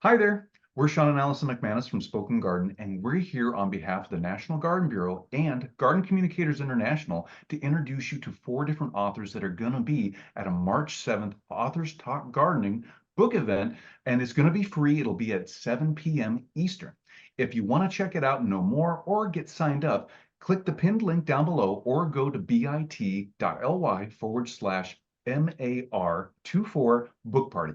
Hi there. We're Sean and Allison McManus from Spoken Garden, and we're here on behalf of the National Garden Bureau and Garden Communicators International to introduce you to four different authors that are going to be at a March 7th Authors Talk Gardening book event, and it's going to be free. It'll be at 7 p.m. Eastern. If you want to check it out and know more or get signed up, click the pinned link down below or go to bit.ly/MAR24 book party.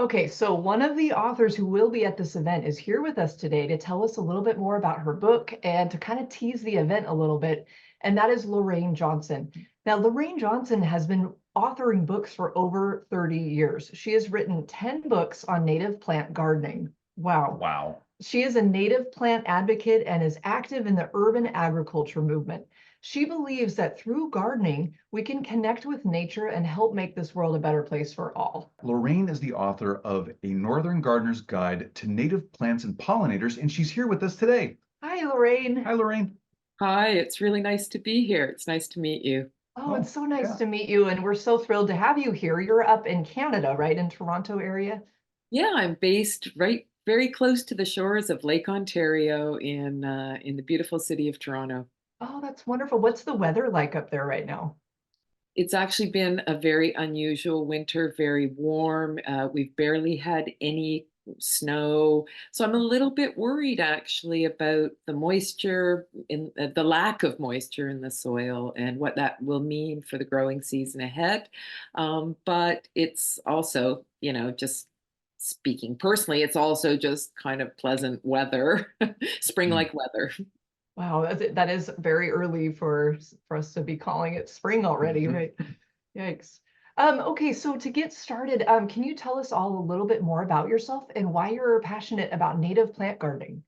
Okay, so one of the authors who will be at this event is here with us today to tell us a little bit more about her book and to kind of tease the event a little bit, and that is Lorraine Johnson. Now, Lorraine Johnson has been authoring books for over 30 years. She has written 10 books on native plant gardening. Wow. Wow. She is a native plant advocate and is active in the urban agriculture movement. She believes that through gardening, we can connect with nature and help make this world a better place for all. Lorraine is the author of A Northern Gardener's Guide to Native Plants and Pollinators, and she's here with us today. Hi, Lorraine. Hi, Lorraine. Hi, it's really nice to be here. It's nice to meet you. Oh, it's so nice yeah. to meet you, and we're so thrilled to have you here. You're up in Canada, right, in Toronto area? Yeah, I'm based very close to the shores of Lake Ontario in the beautiful city of Toronto. Oh, that's wonderful. What's the weather like up there right now? It's actually been a very unusual winter, very warm. We've barely had any snow. So I'm a little bit worried actually about the moisture in the lack of moisture in the soil and what that will mean for the growing season ahead. But it's also, just speaking personally, it's also just kind of pleasant weather, spring-like weather. Wow, that is very early for us to be calling it spring already, right? Yikes. Okay, so to get started, can you tell us all a little bit more about yourself and why you're passionate about native plant gardening?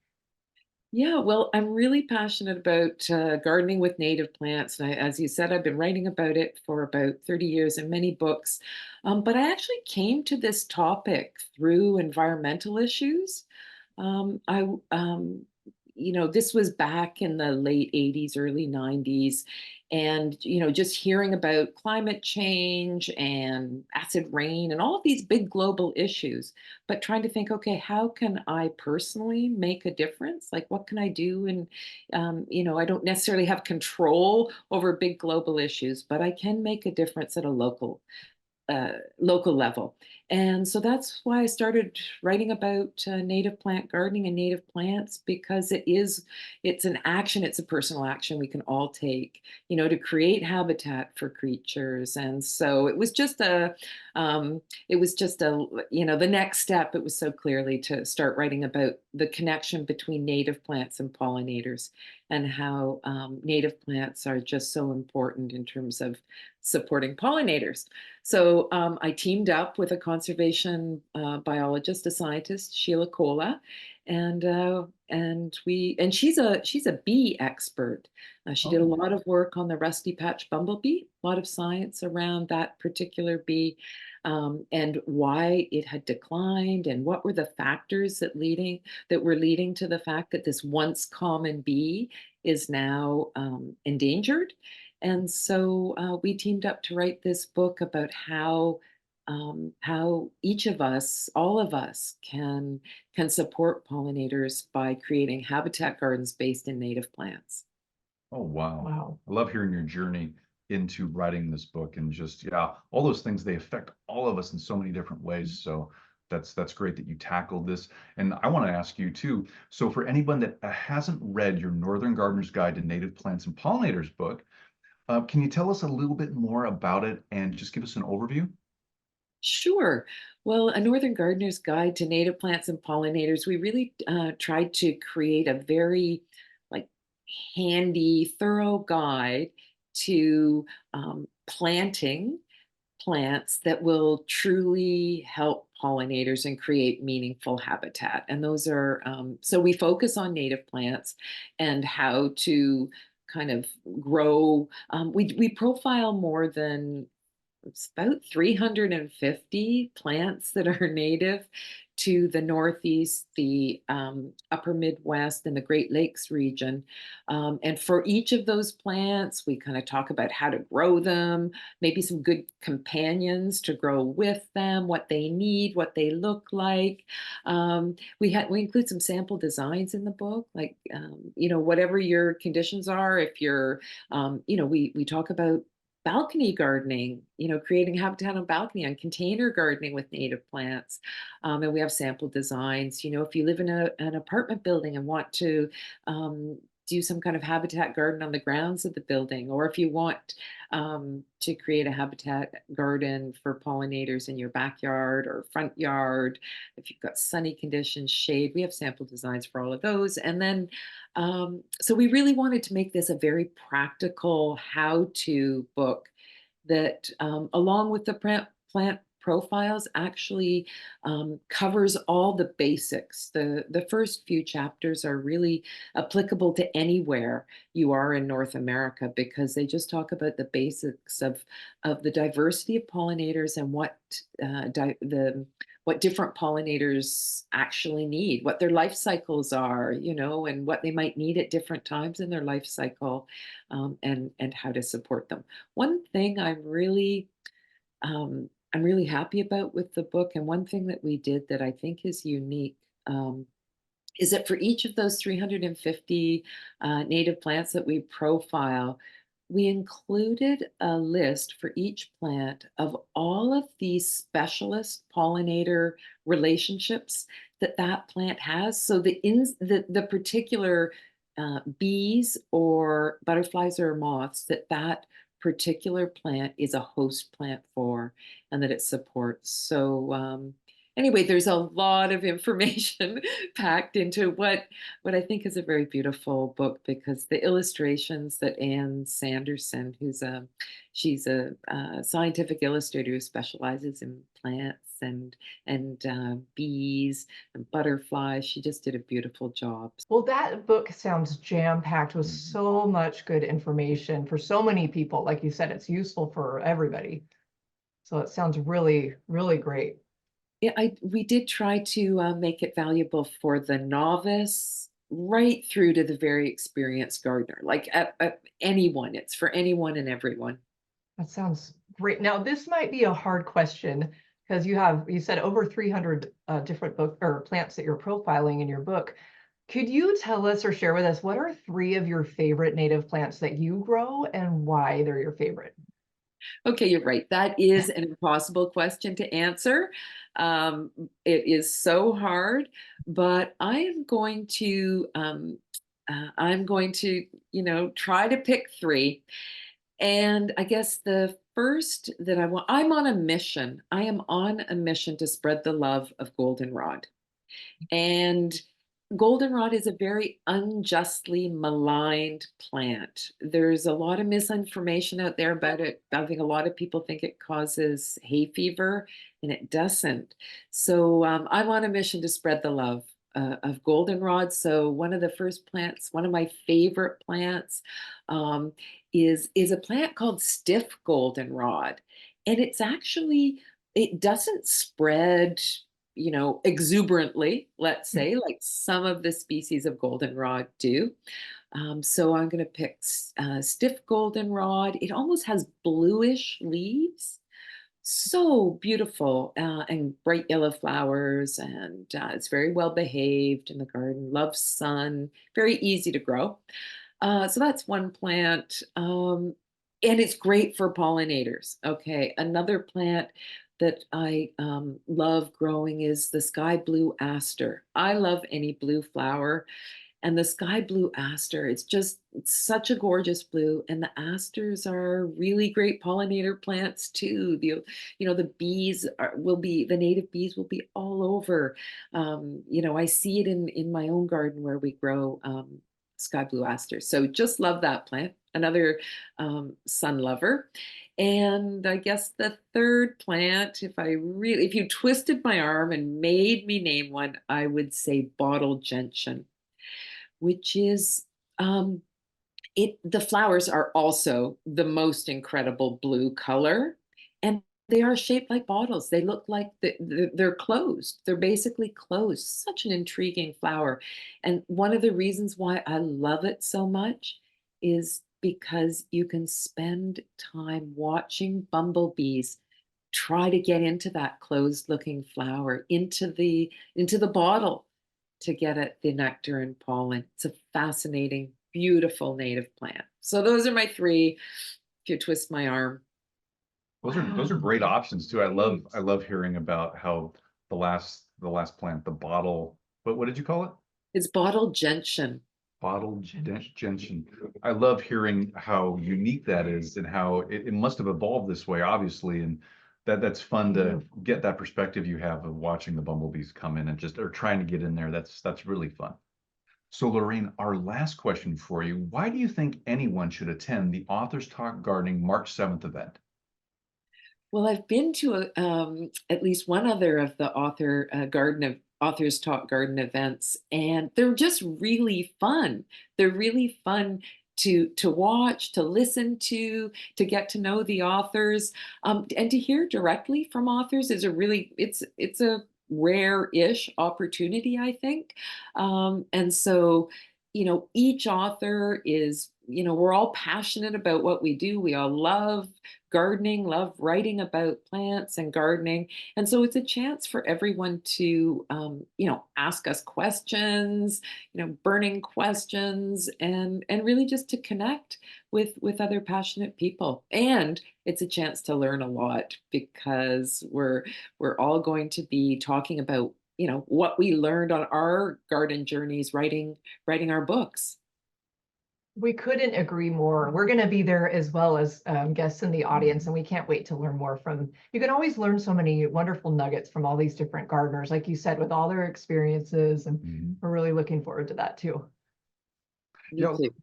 Yeah, well, I'm really passionate about gardening with native plants. And as you said, I've been writing about it for about 30 years in many books. But I actually came to this topic through environmental issues. I this was back in the late 80s, early 90s. And, just hearing about climate change and acid rain and all of these big global issues, but trying to think, okay, how can I personally make a difference? Like, what can I do? And, I don't necessarily have control over big global issues, but I can make a difference at a local level. And so that's why I started writing about native plant gardening and native plants, because it's an action, it's a personal action we can all take, to create habitat for creatures. And so it was just the next step. It was so clearly to start writing about the connection between native plants and pollinators and how native plants are just so important in terms of supporting pollinators. So I teamed up with a conservation biologist, a scientist, Sheila Kola, and she's a bee expert. She did a lot of work on the rusty patch bumblebee, a lot of science around that particular bee, and why it had declined, and what were the factors that were leading to the fact that this once common bee is now endangered. And so we teamed up to write this book about how each of us, all of us, can support pollinators by creating habitat gardens based in native plants. Oh, wow. Wow. I love hearing your journey into writing this book and just, yeah, all those things, they affect all of us in so many different ways. So that's great that you tackled this. And I want to ask you too. So for anyone that hasn't read your Northern Gardener's Guide to Native Plants and Pollinators book, can you tell us a little bit more about it and just give us an overview? Sure. Well, A Northern Gardener's Guide to Native Plants and Pollinators, we really tried to create a very like handy, thorough guide to planting plants that will truly help pollinators and create meaningful habitat. And those are, so we focus on native plants and how to kind of grow. We profile more than it's about 350 plants that are native to the Northeast, the upper Midwest, and the Great Lakes region. And for each of those plants, we kind of talk about how to grow them, maybe some good companions to grow with them, what they need, what they look like. We include some sample designs in the book, like whatever your conditions are. If you're, we talk about balcony gardening, creating habitat on balcony, and container gardening with native plants. And we have sample designs. If you live in an apartment building and want to do some kind of habitat garden on the grounds of the building, or if you want to create a habitat garden for pollinators in your backyard or front yard, if you've got sunny conditions, shade, we have sample designs for all of those. And then, so we really wanted to make this a very practical how-to book that, along with the plant profiles, actually covers all the basics. The first few chapters are really applicable to anywhere you are in North America, because they just talk about the basics of the diversity of pollinators and what different pollinators actually need, what their life cycles are, and what they might need at different times in their life cycle, and how to support them. One thing I'm really happy about with the book, and one thing that we did that I think is unique, is that for each of those 350 native plants that we profile, we included a list for each plant of all of these specialist pollinator relationships that that plant has. So the particular bees or butterflies or moths that that particular plant is a host plant for, and that it supports. So anyway, there's a lot of information packed into what I think is a very beautiful book, because the illustrations that Anne Sanderson, she's a scientific illustrator who specializes in plants and bees and butterflies. She just did a beautiful job. Well, that book sounds jam-packed with Mhm. so much good information for so many people. Like you said, it's useful for everybody. So it sounds really, really great. Yeah, we did try to make it valuable for the novice right through to the very experienced gardener, like anyone. It's for anyone and everyone. That sounds great. Now, this might be a hard question because you said over 300 different book or plants that you're profiling in your book. Could you tell us or share with us what are three of your favorite native plants that you grow and why they're your favorite? Okay, you're right. That is an impossible question to answer. It is so hard, but I'm going to, try to pick three. And I guess the first that I'm on a mission. I am on a mission to spread the love of goldenrod. And goldenrod is a very unjustly maligned plant. There's a lot of misinformation out there about it. I think a lot of people think it causes hay fever, and it doesn't. So I'm on a mission to spread the love of goldenrod. So one of the first plants, one of my favorite plants, um, is a plant called stiff goldenrod, and it doesn't spread exuberantly, let's say, like some of the species of goldenrod do. So I'm going to pick stiff goldenrod. It almost has bluish leaves. So beautiful, and bright yellow flowers, and it's very well behaved in the garden, loves sun, very easy to grow. So that's one plant. And it's great for pollinators. Okay, another plant that I love growing is the sky blue aster. I love any blue flower. And the sky blue aster, it's such a gorgeous blue. And the asters are really great pollinator plants too. The native bees will be all over. I see it in my own garden where we grow sky blue asters. So just love that plant. Another sun lover. And I guess the third plant, if you twisted my arm and made me name one, I would say bottle gentian, which is the flowers are also the most incredible blue color. And They are shaped like bottles. They look like they're closed. They're basically closed. Such an intriguing flower. And one of the reasons why I love it so much is because you can spend time watching bumblebees try to get into that closed looking flower, into the bottle to get at the nectar and pollen. It's a fascinating, beautiful native plant. So those are my three. If you twist my arm. Those are Wow. great options too. Great. I love hearing about how the last plant, the bottle, what did you call it? It's bottle gentian. Bottle gentian. I love hearing how unique that is and how it must have evolved this way, obviously. And that's fun to get that perspective you have of watching the bumblebees come in and just or trying to get in there. That's really fun. So Lorraine, our last question for you. Why do you think anyone should attend the Authors Talk Gardening March 7th event? Well, I've been to at least one other of the authors talk garden events, and they're just really fun. They're really fun to watch, to listen to get to know the authors, and to hear directly from authors is a really it's a rare-ish opportunity, I think. And so, each author is, we're all passionate about what we do. We all love gardening, love writing about plants and gardening. And so it's a chance for everyone to, ask us questions, burning questions, and really just to connect with other passionate people. And it's a chance to learn a lot because we're all going to be talking about, what we learned on our garden journeys, writing our books. We couldn't agree more. We're going to be there as well as guests in the audience, and we can't wait to learn more from. You can always learn so many wonderful nuggets from all these different gardeners, like you said, with all their experiences, and we're really looking forward to that too. Me Yeah, too.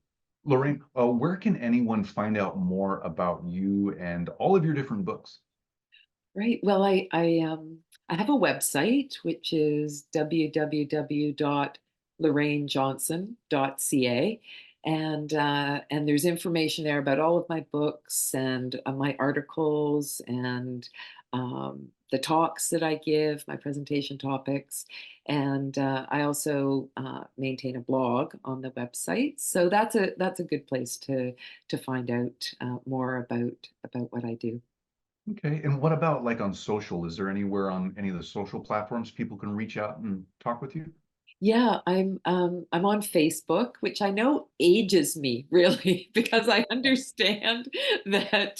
Lorraine, where can anyone find out more about you and all of your different books? Right. Well, I have a website which is www.lorrainejohnson.ca, and there's information there about all of my books and my articles and the talks that I give, my presentation topics, and I also maintain a blog on the website. So that's a good place to find out more about what I do. Okay, and what about like on social? Is there anywhere on any of the social platforms people can reach out and talk with you? Yeah, I'm on Facebook, which I know ages me really because I understand that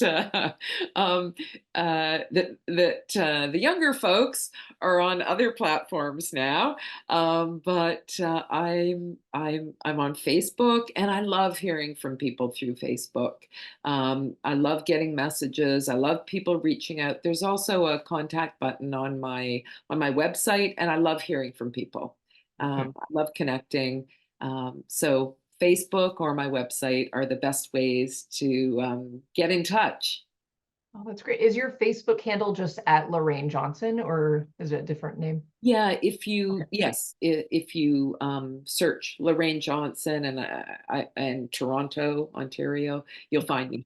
the younger folks are on other platforms now. But I'm on Facebook, and I love hearing from people through Facebook. I love getting messages. I love people reaching out. There's also a contact button on my website, and I love hearing from people. Okay. I love connecting. So Facebook or my website are the best ways to get in touch. Oh, that's great. Is your Facebook handle just at Lorraine Johnson, or is it a different name? Yeah, Okay. if you search Lorraine Johnson and Toronto, Ontario, you'll Okay. find me.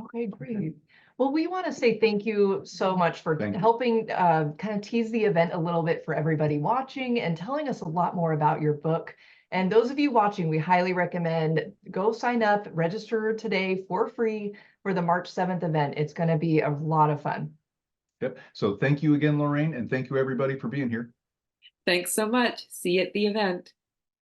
Okay, great. Well, we want to say thank you so much for Thank you. helping kind of tease the event a little bit for everybody watching and telling us a lot more about your book. And those of you watching, we highly recommend go sign up, register today for free for the March 7th event. It's going to be a lot of fun. Yep. So thank you again, Lorraine, and thank you everybody for being here. Thanks so much. See you at the event.